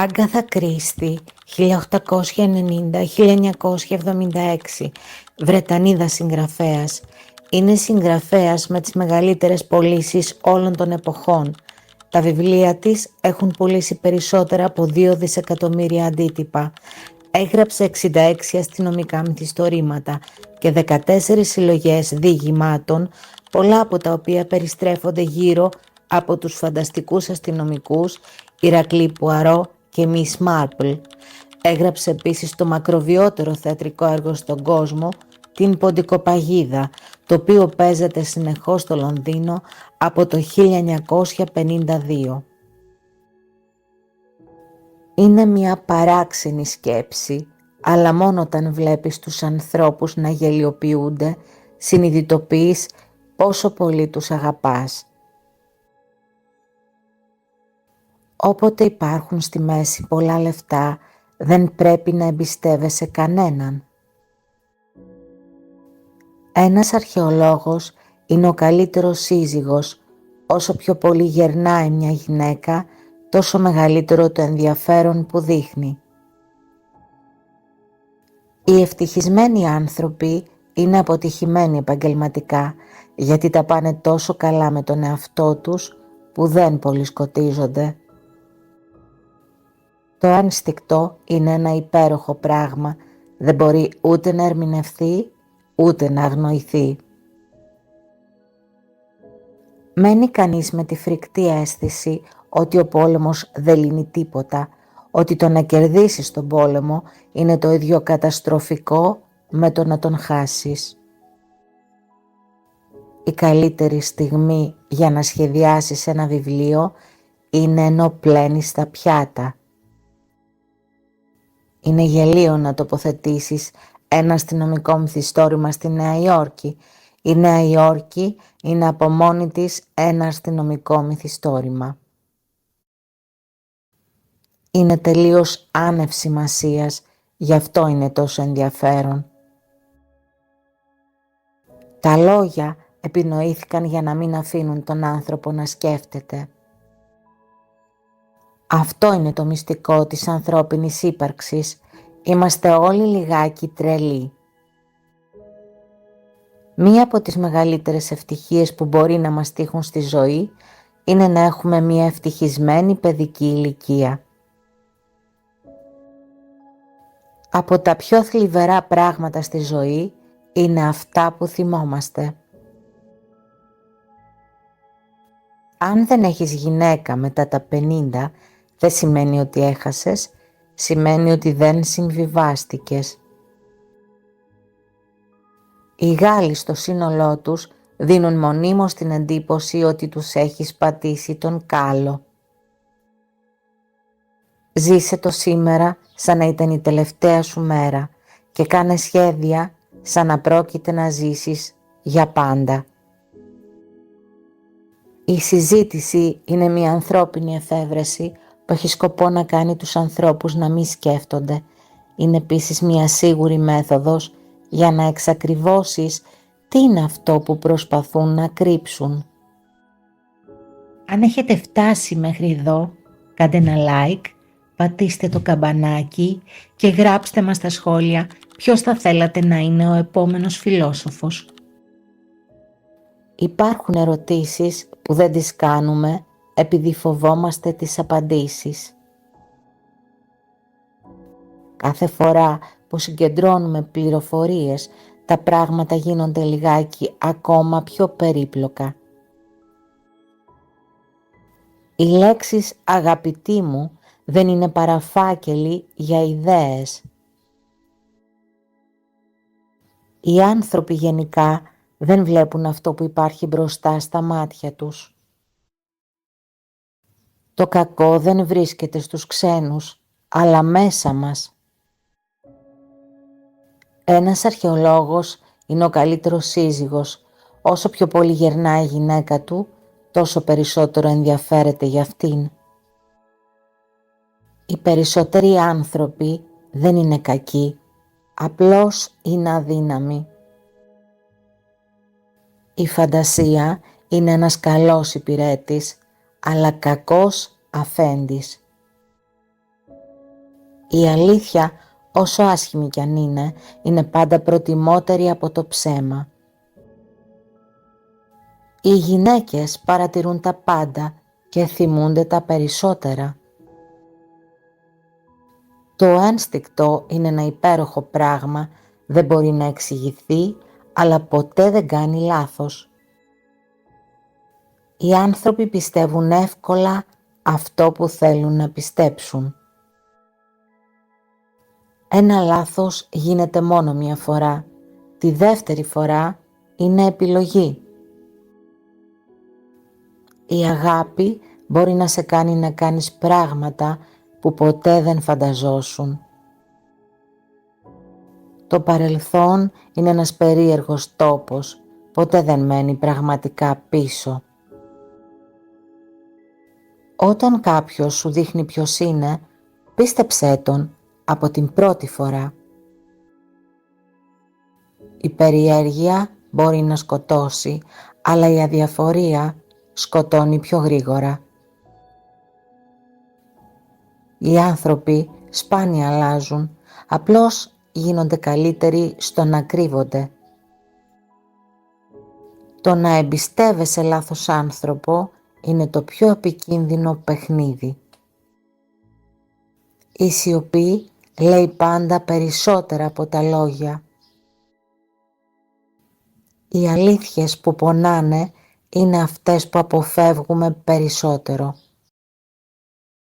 Άγκαθα Κρίστη, 1890-1976, Βρετανίδα συγγραφέας. Είναι συγγραφέας με τις μεγαλύτερες πωλήσεις όλων των εποχών. Τα βιβλία της έχουν πουλήσει περισσότερα από 2 δισεκατομμύρια αντίτυπα. Έγραψε 66 αστυνομικά μυθιστορήματα και 14 συλλογές διηγημάτων, πολλά από τα οποία περιστρέφονται γύρω από τους φανταστικούς αστυνομικούς Ηρακλή Πουαρό και Miss Marple. Έγραψε επίσης το μακροβιότερο θεατρικό έργο στον κόσμο, την Ποντικοπαγίδα, το οποίο παίζεται συνεχώς στο Λονδίνο από το 1952. Είναι μια παράξενη σκέψη, αλλά μόνο όταν βλέπεις τους ανθρώπους να γελιοποιούνται, συνειδητοποιείς πόσο πολύ τους αγαπάς. Όποτε υπάρχουν στη μέση πολλά λεφτά, δεν πρέπει να εμπιστεύεσαι κανέναν. Ένας αρχαιολόγος είναι ο καλύτερος σύζυγος. Όσο πιο πολύ γερνάει μια γυναίκα, τόσο μεγαλύτερο το ενδιαφέρον που δείχνει. Οι ευτυχισμένοι άνθρωποι είναι αποτυχημένοι επαγγελματικά, γιατί τα πάνε τόσο καλά με τον εαυτό τους που δεν πολυσκοτίζονται. Το ένστικτο είναι ένα υπέροχο πράγμα, δεν μπορεί ούτε να ερμηνευθεί, ούτε να αγνοηθεί. Μένει κανείς με τη φρικτή αίσθηση ότι ο πόλεμος δεν λύνει τίποτα, ότι το να κερδίσεις τον πόλεμο είναι το ίδιο καταστροφικό με το να τον χάσεις. Η καλύτερη στιγμή για να σχεδιάσεις ένα βιβλίο είναι ενώ πλένεις τα πιάτα. Είναι γελίο να τοποθετήσεις ένα αστυνομικό μυθιστόρημα στη Νέα Υόρκη. Η Νέα Υόρκη είναι από μόνη της ένα αστυνομικό μυθιστόρημα. Είναι τελείως άνευ σημασίας, γι' αυτό είναι τόσο ενδιαφέρον. Τα λόγια επινοήθηκαν για να μην αφήνουν τον άνθρωπο να σκέφτεται. Αυτό είναι το μυστικό της ανθρώπινης ύπαρξης. Είμαστε όλοι λιγάκι τρελοί. Μία από τις μεγαλύτερες ευτυχίες που μπορεί να μας τύχουν στη ζωή είναι να έχουμε μία ευτυχισμένη παιδική ηλικία. Από τα πιο θλιβερά πράγματα στη ζωή είναι αυτά που θυμόμαστε. Αν δεν έχεις γυναίκα μετά τα 50, δεν σημαίνει ότι έχασες, σημαίνει ότι δεν συμβιβάστηκες. Οι Γάλλοι στο σύνολό τους δίνουν μονίμως την εντύπωση ότι τους έχεις πατήσει τον κάλο. Ζήσε το σήμερα σαν να ήταν η τελευταία σου μέρα και κάνε σχέδια σαν να πρόκειται να ζήσεις για πάντα. Η συζήτηση είναι μια ανθρώπινη εφεύρεση που έχει σκοπό να κάνει τους ανθρώπους να μην σκέφτονται. Είναι επίσης μια σίγουρη μέθοδος για να εξακριβώσεις τι είναι αυτό που προσπαθούν να κρύψουν. Αν έχετε φτάσει μέχρι εδώ, κάντε ένα like, πατήστε το καμπανάκι και γράψτε μας στα σχόλια ποιος θα θέλατε να είναι ο επόμενος φιλόσοφος. Υπάρχουν ερωτήσεις που δεν τις κάνουμε επειδή φοβόμαστε τις απαντήσεις. Κάθε φορά που συγκεντρώνουμε πληροφορίες, τα πράγματα γίνονται λιγάκι ακόμα πιο περίπλοκα. Οι λέξεις «αγαπητοί μου» δεν είναι παρά φάκελοι για ιδέες. Οι άνθρωποι γενικά δεν βλέπουν αυτό που υπάρχει μπροστά στα μάτια τους. Το κακό δεν βρίσκεται στους ξένους, αλλά μέσα μας. Ένας αρχαιολόγος είναι ο καλύτερος σύζυγος. Όσο πιο πολύ γερνάει η γυναίκα του, τόσο περισσότερο ενδιαφέρεται για αυτήν. Οι περισσότεροι άνθρωποι δεν είναι κακοί, απλώς είναι αδύναμοι. Η φαντασία είναι ένας καλός υπηρέτης, αλλά κακός αφέντης. Η αλήθεια, όσο άσχημη κι αν είναι πάντα προτιμότερη από το ψέμα. Οι γυναίκες παρατηρούν τα πάντα και θυμούνται τα περισσότερα. Το ένστικτο είναι ένα υπέροχο πράγμα, δεν μπορεί να εξηγηθεί, αλλά ποτέ δεν κάνει λάθος. Οι άνθρωποι πιστεύουν εύκολα αυτό που θέλουν να πιστέψουν. Ένα λάθος γίνεται μόνο μια φορά, τη δεύτερη φορά είναι επιλογή. Η αγάπη μπορεί να σε κάνει να κάνεις πράγματα που ποτέ δεν φανταζόσουν. Το παρελθόν είναι ένας περίεργος τόπος, ποτέ δεν μένει πραγματικά πίσω. Όταν κάποιος σου δείχνει ποιος είναι, πίστεψέ τον από την πρώτη φορά. Η περιέργεια μπορεί να σκοτώσει, αλλά η αδιαφορία σκοτώνει πιο γρήγορα. Οι άνθρωποι σπάνια αλλάζουν, απλώς γίνονται καλύτεροι στο να κρύβονται. Το να εμπιστεύεσαι λάθος άνθρωπο είναι το πιο επικίνδυνο παιχνίδι. Η σιωπή λέει πάντα περισσότερα από τα λόγια. Οι αλήθειες που πονάνε είναι αυτές που αποφεύγουμε περισσότερο.